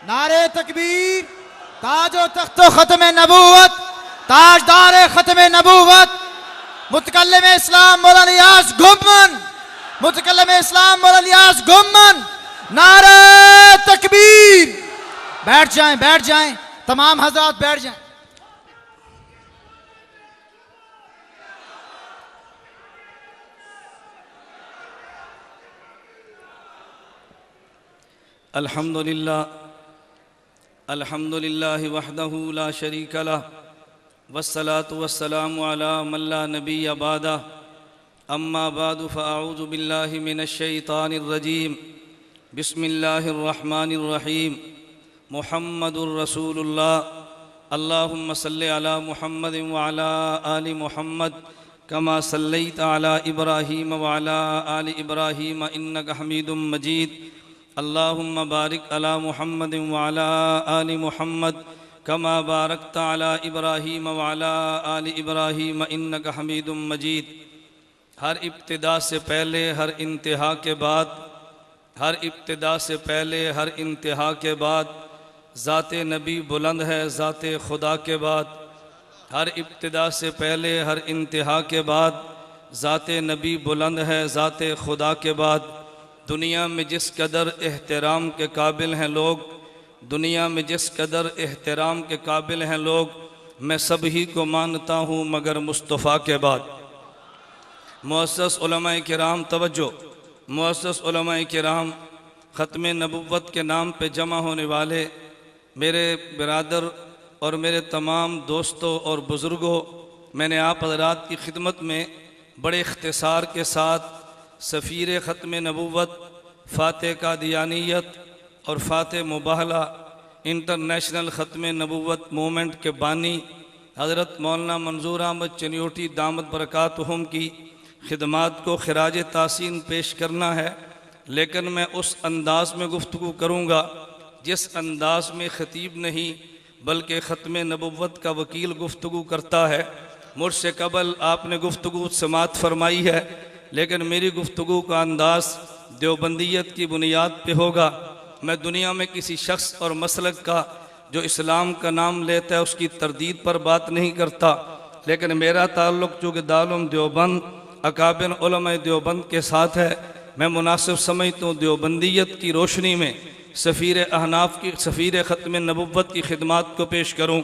नारे तकबीर, ताजो तख्तो खत्म नबूवत, ताजदार खत्म नबूवत, मुतकल्लिम इस्लाम मौलाना इलियास गुम्मन, मुतकल्लिम इस्लाम मौलाना इलियास गुम्मन। नारे तकबीर। बैठ जाएं, तमाम हजरात बैठ जाएं। अल्हम्दुलिल्लाह वहदहु ला शरीक लह वस्सलातु वस्सलामु अला मन ला नबिय्य बअदा अम्मा बादु फ़अऊज़ु बिल्लाहि मिनश शैतानिर रजीम बिस्मिल्लाहिर रहमानिर रहीम मुहम्मदुर रसूलुल्लाह अल्लाहुम्मा सल्लि अला मुहम्मदिन व अला आलि मुहम्मद कमा सल्लैता अला इब्राहीम व अला आलि इब्राहीम इन्नका हमीदुम मजीद अल्लाहुम्मा बारिक अला मुहम्मदिन व अला आलि मुहम्मद कमा बारकता अला इब्राहीम व अला आलि इब्राहीम इन्नका हमीदुम मजीद। हर इब्तिदा से पहले हर इंतहा के बाद, हर इब्तिदा से पहले हर इंतहा के बाद ज़ाते नबी बुलंद है ज़ाते खुदा के बाद। हर इब्तिदा से पहले हर इंतहा के बाद ज़ाते नबी बुलंद है ज़ाते खुदा के बाद। दुनिया में जिस कदर एहतराम के काबिल हैं लोग, दुनिया में जिस कदर एहतराम के काबिल हैं लोग, मैं सभी को मानता हूँ मगर मुस्तफ़ा के बाद। मुअस्सस उलमाए किराम तवज्जो, मुअस्सस उलमाए किराम, ख़त्म नबुव्वत के नाम पे जमा होने वाले मेरे बिरादर और मेरे तमाम दोस्तों और बुज़ुर्गों, मैंने आप हज़रात की खिदमत में बड़े इख्तिसार के साथ सफ़ीर ख़त्म नबुव्वत, फ़ातिह कादियानियत और फ़ातिह मुबाहला इंटरनेशनल ख़त्म नबुव्वत मूवमेंट के बानी हज़रत मौलाना मंजूर अहमद चनियोटी दामद बरकातुहुम की खिदमात को खिराज तासीन पेश करना है। लेकिन मैं उस अंदाज़ में गुफ्तगू करूँगा जिस अंदाज़ में ख़तीब नहीं बल्कि ख़त्म नबुव्वत का वकील गुफ्तगू करता है। मुझसे कबल आपने गुफ्तगू समात फरमाई है, लेकिन मेरी गुफ्तगू का अंदाज़ देवबंदियत की बुनियाद पे होगा। मैं दुनिया में किसी शख्स और मसलक का जो इस्लाम का नाम लेता है उसकी तरदीद पर बात नहीं करता, लेकिन मेरा ताल्लुक़ चूँकि दारुल देवबंद अकाबिर उलमाए देवबंद के साथ है, मैं मुनासिब समझता हूँ देवबंदियत की रोशनी में सफ़ीर अहनाफ की सफ़ीर ख़त्म नबुव्वत की खिदमात को पेश करूँ।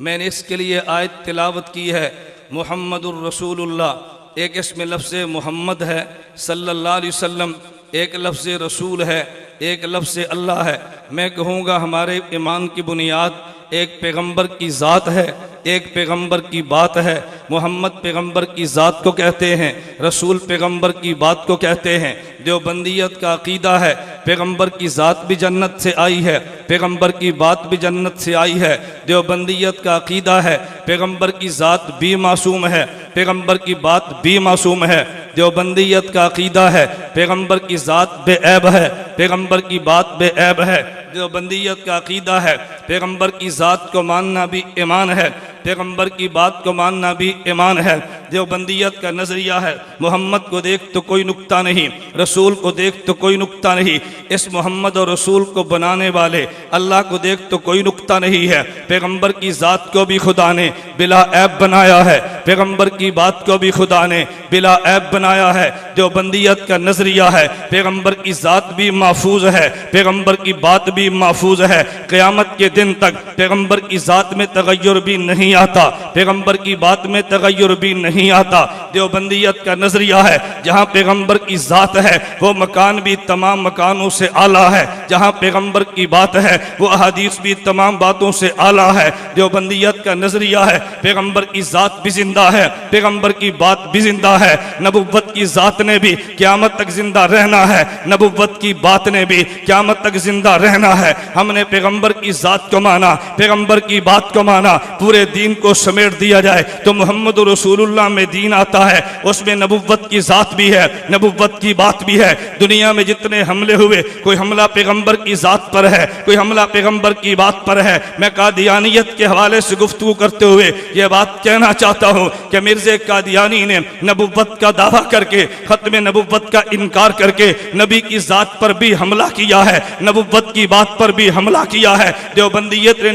मैंने इसके लिए आयत तिलावत की है, मुहम्मदुर रसूलुल्लाह, एक इसमें लफ्ज़ मोहम्मद है सल्लल्लाहु अलैहि वसल्लम, एक लफ्ज़ रसूल है, एक लफ्ज़ अल्लाह है। मैं कहूँगा हमारे ईमान की बुनियाद एक पैगंबर की ज़ात है, एक पैगंबर की बात है। मोहम्मद पैगंबर की ज़ात को कहते हैं, रसूल पैगंबर की बात को कहते हैं। देवबंदियत का अकीदा है पैगंबर की ज़ात भी जन्नत से आई है, पैगंबर की बात भी जन्नत से आई है। देवबंदियत का अकीदा है पैगंबर की ज़ात भी मासूम है, पैगंबर की बात भी मासूम है। देवबंदियत का अकीदा है पैगंबर की ज़ात बेऐब है, पैगंबर की बात बेऐब है। देवबंदियत का अकीदा है पैगंबर की ज़ात को मानना भी ईमान है, पैगंबर की बात को मानना भी ईमान है। देवबंदियत का नज़रिया है मोहम्मद को देख तो कोई नुक्ता नहीं, रसूल को देख तो कोई नुक्ता नहीं। इस मोहम्मद और रसूल को बनाने वाले अल्लाह को देख तो कोई नुक्ता नहीं है। पैगंबर की ज़ात को भी खुदा ने बिला ऐब बनाया है, पैगंबर की बात को भी खुदा ने बिला ऐब बनाया है। देवबंदियत का नज़रिया है पैगंबर की ज़ात भी महफूज है, पैगंबर की बात भी महफूज है। क़यामत के दिन तक पैगंबर की ज़ात में तगय्युर भी नहीं आता, पैगंबर की बात में तगय्युर भी नहीं आता। देवबंदियत का नजरिया है जहाँ पैगंबर की ज़ात है वो मकान भी तमाम मकानों से आला है, जहाँ पैगंबर की बात है वो अहादीस भी तमाम बातों से आला है। देवबंदियत का नजरिया है पैगंबर की ज़ात भी जिंदा है, पैगंबर की बात भी जिंदा है। नबुव्वत की ज़ात ने भी क़यामत तक जिंदा रहना है, नबुव्वत की बात ने भी क़यामत तक जिंदा रहना है। हमने पैगंबर की ज़ात को माना, पैगंबर की बात को माना, पूरे दीन को समेट दिया जाए तो मोहम्मद रसूलुल्लाह में दीन आता है, उसमें नबुव्वत की ज़ात भी है, नबुव्वत की बात भी है। दुनिया में जितने हमले हुए, कोई हमला पैगंबर की ज़ात पर है, कोई हमला पैगंबर की बात पर है। मैं कादियानियत के हवाले से गुफ्तगू करते हुए ये बात कहना चाहता हूँ कि मिर्ज़ा कादियानी ने नबुव्वत का दावा करके, ख़त्म नबुव्वत का इनकार करके, नबी की ज़ात पर भी हमला किया है, नबुव्वत की बात पर भी हमला किया है। देवबंदियत ने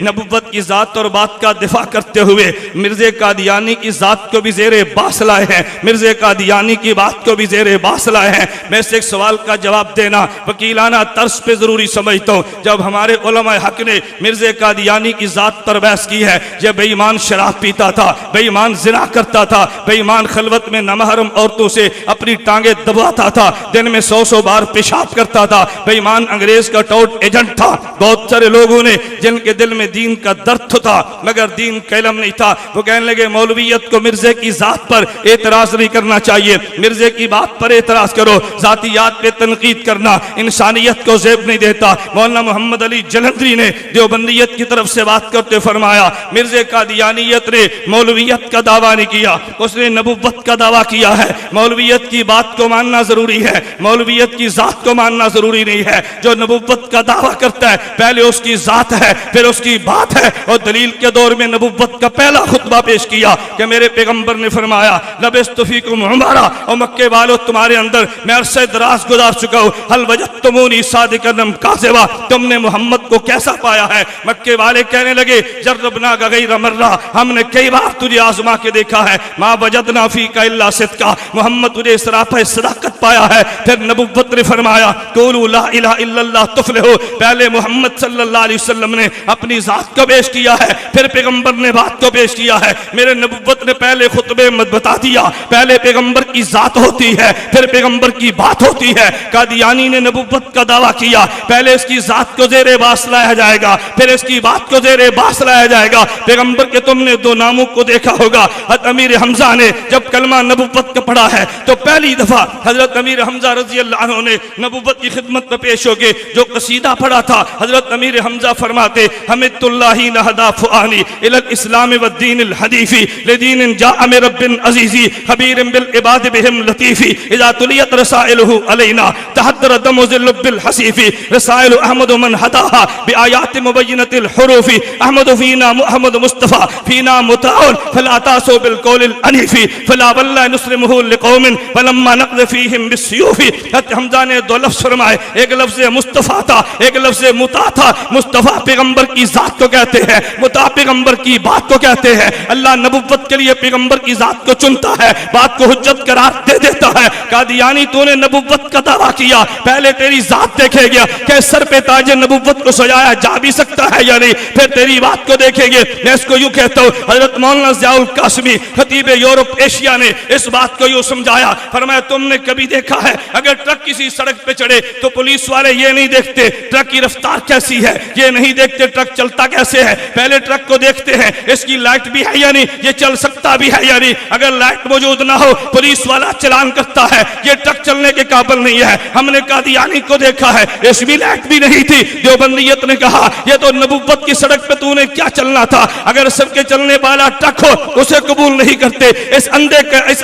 नबुव्वत की जात और बात का दिफा करते हुए मिर्ज़े कादियानी की जात को भी ज़ेरे बास लाए हैं, मिर्ज़े कादियानी की बात को भी ज़ेरे बास लाए हैं। मैं इस एक सवाल का जवाब देना वकीलाना तर्ज पे ज़रूरी समझता हूँ। जब हमारे उलमा हक ने मिर्ज़े कादियानी की जात पर बहस की है, जब बेईमान शराब पीता था, बेईमान जिना करता था, बेईमान खलवत में नमहरम औरतों से अपनी टांगे दबाता था, दिन में 100 बार पेशाब करता था, बेईमान अंग्रेज का टॉट एजेंट था। बहुत सारे लोगों ने जिनके दिल में दीन का दर्द था मगर दीन का इल्म नहीं था, वो कहने लगे मौलवियत को मिर्ज़े की जात पर एतराज नहीं करना चाहिए, मिर्ज़े की बात पर एतराज करो, जातियात पे तनकीद करना इंसानियत को ज़ेब नहीं देता। मौलाना मोहम्मद अली जलंधरी ने देवबंदियत की तरफ से बात करते फरमाया मिर्ज़े कादियानियत ने मौलवियत का दावा नहीं किया, उसने नबुव्वत का दावा किया है। मौलवियत की बात को मानना जरूरी है, मौलवियत की जात को मानना जरूरी नहीं है। जो नबुव्वत का दावा करता है पहले उसकी जात है फिर उसकी बात है। और दलील के दौर में नबुव्वत का पहला खुतबा पेश किया कि मेरे पैगंबर ने फरमाया लबिस्तु फीकुम उमरा, और मक्के वालों तुम्हारे अंदर मैं अरसे दराज गुजार चुका हूँ, हल वजदतुमूनी सादिकन काज़िबा, तुमने मोहम्मद को कैसा पाया है? मक्के वाले कहने लगे जर्रबना गैर मर्रा, हमने कई बार तुझे आजमा के देखा है, मा वजदना फीका इल्ला सिद्का, मोहम्मद तुझे सराफा सदाकत पाया है। फिर नबुव्वत ने फरमाया कुलू ला इलाहा इल्लल्लाह तुफलिहू, पहले मोहम्मद सल्लल्लाहु अलैहि वसल्लम ने अपनी जात को पेश किया है, फिर पैगंबर ने बात को पेश किया है। मेरे नबुव्वत ने पहले खुतबे में बता दिया पहले पैगंबर की जात होती है फिर पैगंबर की बात होती है। कादियानी ने नबुव्वत का दावा किया पहले इसकी जात को ज़ेरे बास लाया जाएगा फिर इसकी बात को ज़ेरे बास लाया जाएगा। पैगंबर के तुमने दो नामों को देखा होगा, हज़रत अमीर हमजा ने जब कलमा नबुव्वत का पढ़ा है तो पहली दफा हजरत अमीर हमजा रज़ी अल्लाह अन्हु ने नबुव्वत की खिदमत में पेश होके जो कसीदा पढ़ा था, हजरत अमीर हमजा फरमाते हमिदुल्लाही नहदा फुआनी इलल इस्लाम व दीनिल हदीफी लिदीन जाअ मिन रब्बिन अजीज़ी खबीरिन बिल इबाद बिहिम लतीफ़ी इज़ा तुलियत रसाइलुहु अलैना तहद्दर दमु ज़िल्लु बिल हसीफ़ी रसाइल अहमद मन हदाहा बिआयात मुबय्यनतिल हुरूफ़ी अहमद फीना मुहम्मद मुस्तफ़ा फीना मुताउन फला तासु बिल कौलिल अनीफ़ी फला वल्ला नुस्रिमुहु लिकौमिन फलम्मा नक़ज़ फीहिम बिस्सयूफ़ी। हमजा ने दो लफ्ज़ फरमाए, एक लफ्ज़ मुस्तफ़ा था एक लफ्ज़ मुता था। मुस्तफ़ा पैगंबर की जात को कहते हैं, मुता पैगंबर की बात को कहते हैं। अल्लाह नबुव्वत के लिए पैगंबर की जात को चुनता है, बात को हुज्जत करार दे देता है। कादियानी तूने नबुव्वत का दावा किया पहले तेरी जात देखेगा कि सर पे ताज नबुव्वत को सजाया जा भी सकता है या नहीं, फिर तेरी बात को देखेंगे। मैं इसको यूं कहता हूँ हजरत मौलाना ज़ियाउल कासिमी खतीब यूरोप एशिया ने इस बात को यूं समझाया, फरमाया तुमने कभी देखा है अगर ट्रक किसी सड़क पे चढ़े तो पुलिस वाले ये नहीं देखते ट्रक की रफ्तार कैसी है, ये नहीं देखते ट्रक चलता कैसे है, पहले ट्रक को देखते हैं इसकी लाइट भी है या नहीं, ये चल सकता भी है या नहीं। अगर लाइट मौजूद ना हो पुलिस वाला चलान करता है, ये ट्रक चलने के काबिल नहीं है। हमने कादियानी को देखा है इसमें लाइट भी नहीं थी, देवबंदियत ने कहा ये तो नबुव्वत की सड़क पे तूने क्या चलना था, अगर सबके चलने वाला ट्रक हो उसे कबूल नहीं करते। इस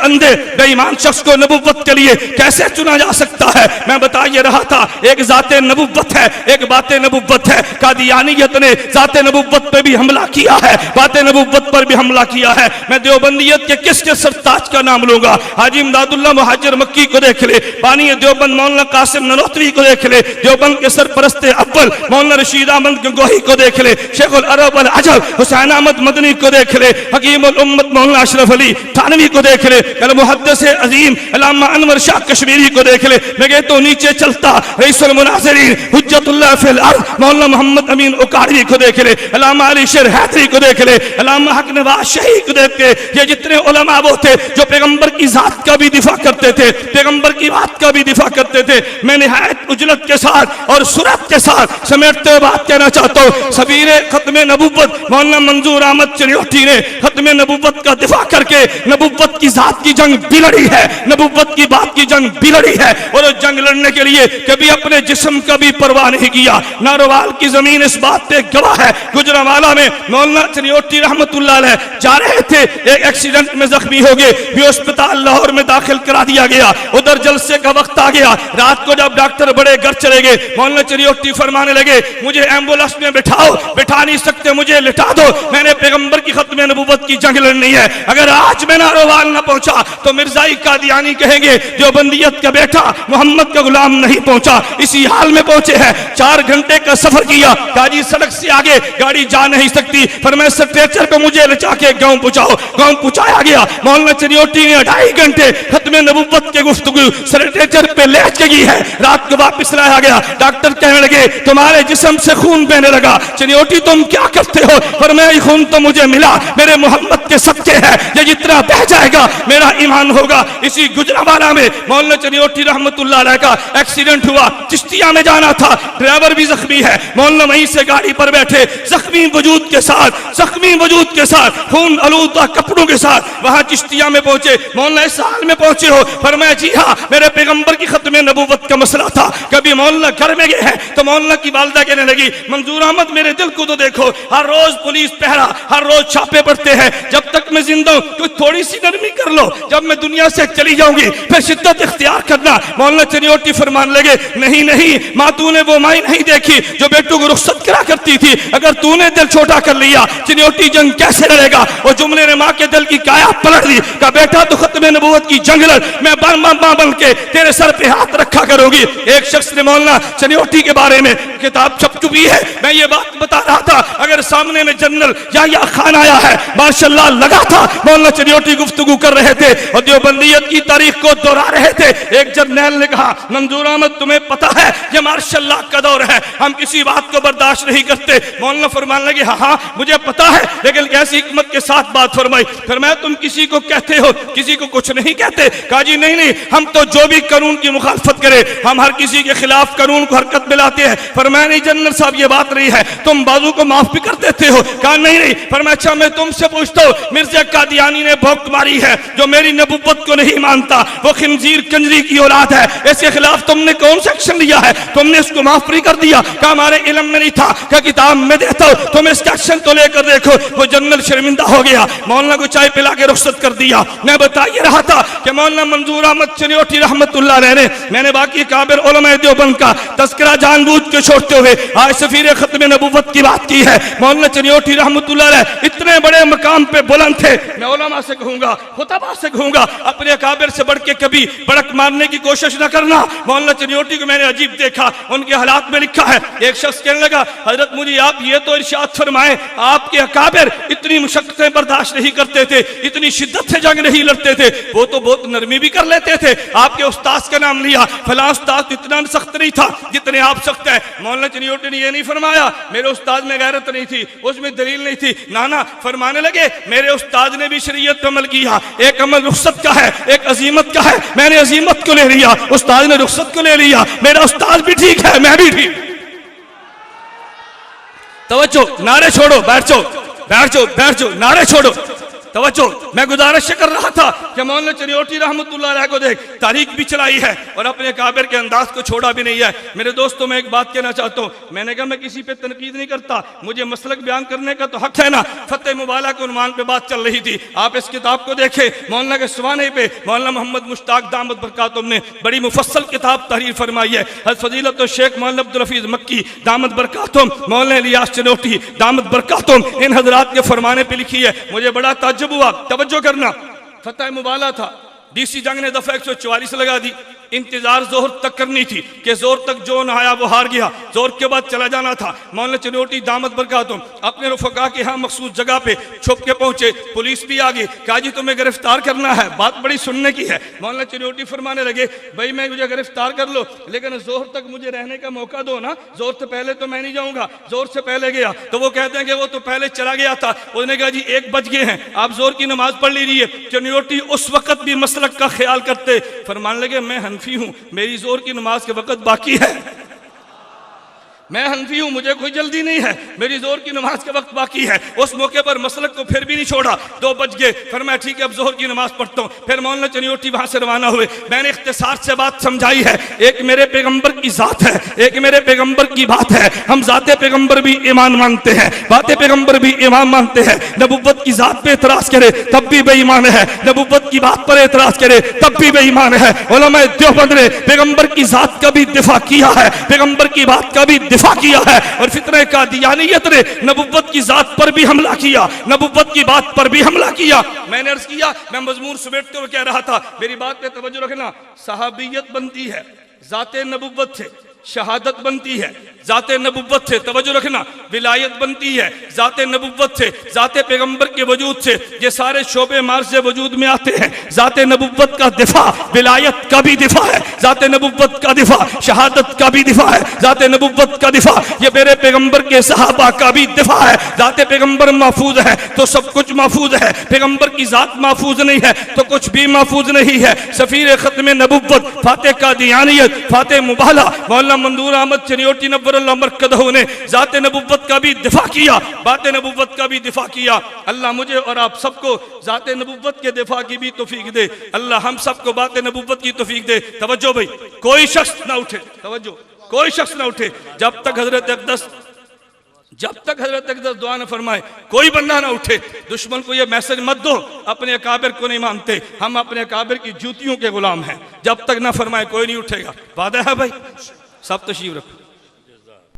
अंधे बेईमान शख्स को नबुव्वत के लिए कैसे चुना जा सकता है? मैं बता ये रहा था एक जाते नबुव्वत है एक बातें नबुव्वत है। कादियानियत ने जाते नबुव्वत पे भी हमला किया है, बातें नबुव्वत पर भी हमला किया है। मैं देवबंदियत के किसके सरताज का नाम लूंगा? हाजी इमदादुल्लाह मुहाजिर मक्की को देख ले, बानी देवबंद मौलाना कासिम ननोतवी को देख ले, देवबंद के सरपरस्त अव्वल मौलाना रशीद अहमद गंगोही को देख ले, शेखुल अरब अल अजब हुसैन अहमद मदनी को देख ले, हकीमुल उम्मत मौलाना अशरफ अली थानवी को देख ले, अल मुहद्दिस अजीम अल्लामा अनवर शाह कश्मीरी को देख ले। मैं कहता तो नीचे चलता रईसुल मुनाज़िरीन हुज्जतुल्लाह फिल अर्ज़ मौलाना मोहम्मद अमीन उकाड़वी को देख ले, अल्लामा अली शेर हैदरी को देख ले, अल्लामा हक नवाज शहीद को देख के ये जितने उलमा वो थे जो पैगंबर की जात का भी दिफा करते थे, पैगंबर की बात का भी दिफा करते थे। मैं निहायत उजलत के साथ और सुरत के साथ समेटते हुए बात कहना चाहता हूँ, सबीरे खत्मे नबुव्वत मौलाना मंजूर अहमद चिन्योटी ने खत्मे नबुव्वत का दिफा करके नबुव्वत की जात की जंग भी लड़ी है, नबुव्वत की बात की जंग भी लड़ी है और उस जंग लड़ने के लिए कभी अपने जिस्म का भी परवाह नहीं किया। नारोवाल की जमीन इस बात पे गवाह है। गुजरांवाला में मौलाना चिन्योटी रहमतुल्लाह अलैह जा रहे थे, एक एक्सीडेंट में जख्मी हो गए, भी अस्पताल लाहौर में दाखिल करा दिया गया। उधर जलसे का वक्त आ गया, रात को जब डॉक्टर बड़े घर चले लगे। मौलाना चरियोटी फरमाने लगे मुझे एम्बुलेंस में बिठाओ, बिठा नहीं सकते मुझे लिटा दो, मैंने पैगंबर की खत्म नबूवत की जंग लड़नी है। अगर आज मैं नारोवाल ना पहुंचा तो मिर्जाई कादियानी कहेंगे देवबंदियत का बेटा मोहम्मद का गुलाम नहीं पहुंचा। इसी हाल में पहुंचे हैं। 4 घंटे का सफर किया, काजी सड़क से आगे गाड़ी जा नहीं सकती, पर मैं स्ट्रेचर पे मुझे लचा के गांव पहुंचाओ। गांव पहुंचाया गया। मौलाना चरियोटी ने 2.5 घंटे खत्म नबूवत के गुफ्तगू स्ट्रेचर पे ले गई है। रात को वापस लाया गया। डॉक्टर कहने लगे तुम्हारे जिस्म से खून बहने लगा। चरियोटी तुम क्या करते हो? पर मैं खून तो मुझे मिला, मेरे मोहम्मद के सदके है, ये जितना बह जाएगा मेरा ईमान होगा। इसी गुजरावाला में मौलाना चरियोटी रहमतुल्लाह अलैह का एक्सीडेंट हुआ। चिश्तिया में जाना था, ड्राइवर भी जख्मी है। मौलाना वहीं से गाड़ी पर बैठे जख्मी वजूद के साथ खून आलूदा कपड़ों के साथ वहां चिश्तिया में पहुंचे। मौलाना इस हाल में पहुंचे हो? फरमाया जी हाँ, मेरे पैगंबर की खत्म नबूवत का मसला था। कभी मौलाना घर में गए हैं तो मौलाना की वालिदा कहने लगी मंजूर अहमद मेरे दिल को तो देखो, हर रोज पुलिस पहरा, हर रोज छापे पड़ते हैं, जब तक मैं जिंदा हूं कोई थोड़ी सी नरमी कर लो, जब मैं दुनिया से चली जाऊंगी फिर शिद्दत इख्तियार करना। मौलाना चरियोटी फरमान लगे नहीं नहीं माँ, तूने वो माई नहीं देखी जो बेटों को रुखसत करा करती थी। अगर तूने दिल छोटा कर लिया चरियोटी जंग कैसे लड़ेगा? वो जुमले ने माँ के दिल की काया पलट दी। का बेटा तो खत्म नबूवत की जंग लड़, मैं मां बन के तेरे सर पे हाथ रखा करूंगी। एक शख्स ने मौलाना चरियोटी के बारे में किताब छप चुकी है, मैं ये बात बता रहा था, अगर सामने में जनरल या खान आया है माशाल्लाह लगा था मौलाना चरियोटी गुफ्तगू कर रहे थे और देवबंदियत की तारीख को दोहरा रहे थे। एक जर्नैल ने कहा मंजूर अहमद तुम्हें पता है ये मार्शल्लाह का दौर है, हम किसी बात को बर्दाश्त नहीं करते। मौलाना फरमान लगे हाँ मुझे पता है, लेकिन कैसी हिकमत के साथ बात फरमाई। फरमाया तुम किसी को कहते हो, किसी को कुछ नहीं कहते? कहा जी नहीं, हम तो जो भी कानून की मुखालफत करे हम हर किसी के खिलाफ कानून को हरकत में लाते हैं। फरमाया नहीं जनरल साहब ये बात नहीं है, तुम बाजू को माफ भी कर देते हो। कहा नहीं। फरमाया अच्छा मैं तुमसे पूछता हूँ, मिर्जा कादियानी ने भौंक मारी है, जो मेरी नबूवत को नहीं मानता वो खिंजीर कंजरी की औलाद है, इसके खिलाफ तुमने कौन सा एक्शन लिया है? तुमने उसको माफ नहीं कर दिया? कहा हमारे इल्म में नहीं था, क्या किताब में देता हूँ, तुम इसका एक्शन तो लेकर देखो। वो जनरल शर्मिंदा हो गया, मौलाना को चाय पिला के रुखसत कर दिया। मैं बता ये रहा था कि मौलाना मंजूर अहमद चरियोटी रहमतुल्लाह अलैह ने, मैंने बाकी काबिर उलमा देवबंद का तज़किरा जानबूझ के छोड़ते हुए आज सफीर खत्म नबूवत की बात की है। मौलाना चरियोटी रहमतुल्लाह अलैह इतने बड़े मकाम पे बुलंद थे, मैं उलमा से कहूंगा, खुतबा से कहूंगा, अपने काबिर से बढ़ के कभी बड़क मारने की कोशिश न करना। मौलाना चरियोटी को मैंने अजीब देखा, उनके हालात में लिखा है। एक शख्स कहने लगा हजरत मुझे आप ये तो इरशाद फरमाएं, आपके अकाबिर इतनी मुशक्कतें बर्दाश्त नहीं करते थे, इतनी शिद्दत से जंग नहीं लड़ते थे, वो तो बहुत नरमी भी कर लेते थे। आपके उस्ताद का नाम लिया, फलां उस्ताद इतना सख्त नहीं था जितने आप सख्त है। मौलाना चरियोटी ने ये नहीं फरमाया मेरे उस्ताद में गैरत नहीं थी, उसमें दलील नहीं थी, ना फरमाने लगे मेरे उस्ताद ने भी शरीयत पे अमल किया, एक अमल रुखसत का है, एक अजीमत का है, मैंने अजीमत को ले लिया, उस्ताद ने रुखसत को ले लिया, मेरा उस्ताद भी ठीक है मैं भी ठीक। तवज्जो, नारे छोड़ो, बैठ जाओ, नारे छोड़ो, तवज्जो। मैं गुजारिश कर रहा था कि मौलाना चरियोटी रहमतुल्लाह अलैह को देख तारीख भी चलाई है और अपने काबिर के अंदाज को छोड़ा भी नहीं है। मेरे दोस्तों मैं एक बात कहना चाहता हूँ, मैंने कहा मैं किसी पे तनकीद नहीं करता, मुझे मसलक बयान करने का तो हक है ना। फतेह मुबाला के उन्वान पे बात चल रही थी, आप इस किताब को देखें, मौलाना के सवाने पे मौलाना मोहम्मद मुश्ताक दामद बरकातुम ने बड़ी मुफस्सल किताब तहरीर फरमाई है। हज़रत फजीलत शेख मौलाना अब्दुल हफीज मक्की दामद बरकातुम, मौलाना इलियास चरियोटी दामद बरकातुम, इन हजरात के फरमाने पे लिखी है। मुझे बड़ा ताज्जुब हुआ, तवज्जो करना, फतेह मुबाला था, डीसी जंग ने दफा 144 लगा दी, इंतजार जोहर तक करनी थी कि जोर तक जो न आया वो हार गया, जोर के बाद चला जाना था। मौलाना चरियोटी दामद बरकातुम अपने रुफका के यहाँ मखसूस जगह पे छुप के पहुंचे, पुलिस भी आ गई, कहा जी तुम्हें गिरफ्तार करना है, बात बड़ी सुनने की है। मौलाना चरियोटी फरमाने लगे भाई मैं मुझे गिरफ्तार कर लो, लेकिन जोर तक मुझे रहने का मौका दो ना, जोर से पहले तो मैं नहीं जाऊंगा। जोर से पहले गया तो वो कहते हैं कि वो तो पहले चला गया था, उसने कहा जी 1 बज गए हैं, आप जोर की नमाज पढ़ लीजिए। चरियोटी उस वक्त भी मसलक का ख्याल करते, फरमाने लगे मैं हूं, मेरी जोर की नमाज के वक्त बाकी है। मैं हनफी हूँ, मुझे कोई जल्दी नहीं है, मेरी जोर की नमाज का वक्त बाकी है। उस मौके पर मसलक को फिर भी नहीं छोड़ा। 2 बज गए, फिर मैं ठीक है अब जोहर की नमाज पढ़ता हूँ। फिर मौलाना चनियोटी वहां से रवाना हुए। मैंने इख्तिसार से बात समझाई है, एक मेरे पैगंबर की जात है, एक मेरे पैगंबर की बात है। हम जाते पैगंबर भी ईमान मानते हैं, बातें पैगंबर भी ईमान मानते हैं। नबुव्वत की जात पे एतराज करे तब भी बेईमान है, नबुव्वत की बात पर एतराज करे तब भी बेईमान है। उलमा देवबंद ने पैगंबर की जात का भी दिफा किया है, पैगंबर की बात का भी दिफा किया है। और फितने कादियानियत ने नबुव्वत की जात पर भी हमला किया, नबुव्वत की बात पर भी हमला किया। मैंने अर्ज किया, मैं मजमून समेटते हुए कह रहा था, मेरी बात पे तवज्जो रखना। सहाबियत बनती है जाते नबुव्वत से, शहादत बनती है जाते नबुव्वत से, तवज्जो रखना। विलायत बनती है जाते नबुव्वत से, जाते पैगंबर के वजूद से। ये सारे शोबे मार्ज से वजूद में आते हैं। जाते नबुव्वत का दिफा विलायत का भी दिफा है, जाते नबुव्वत का दिफा शहादत का भी दिफा है, जाते नबुव्वत का दिफा ये मेरे पैगंबर के सहाबा का भी दिफा है। जाते पैगंबर महफूज है तो सब कुछ महफूज है, पैगंबर की जात महफूज नहीं है तो कुछ भी महफूज नहीं है। सफीर खत्म नबुव्वत फाते कादियानियत फाते मुबाला मौलाना मंदूर अहमद चनियोटी नव्वरल्लाह मरकदहू ने जाते नबुव्वत का भी दिफा किया, बाते नबुव्वत का भी दिफा किया। अल्लाह मुझे और आप सबको जाते नबुव्वत के दिफा की भी तौफीक दे। अल्लाह हम सबको बाते नबुव्वत की तौफीक दे। तवज्जो भाई, कोई शख्स ना उठे, तवज्जो, कोई शख्स ना उठे जब तक हजरत अक़दस दुआ न फरमाए, कोई बंदा ना उठे। दुश्मन को ये मैसेज मत दो अपने अकाबिर को नहीं मानते, हम अपने अकाबिर की जूतियों के गुलाम हैं। जब तक ना फरमाए कोई नहीं उठेगा। वादा है भाई? सब तशरीफ रखो।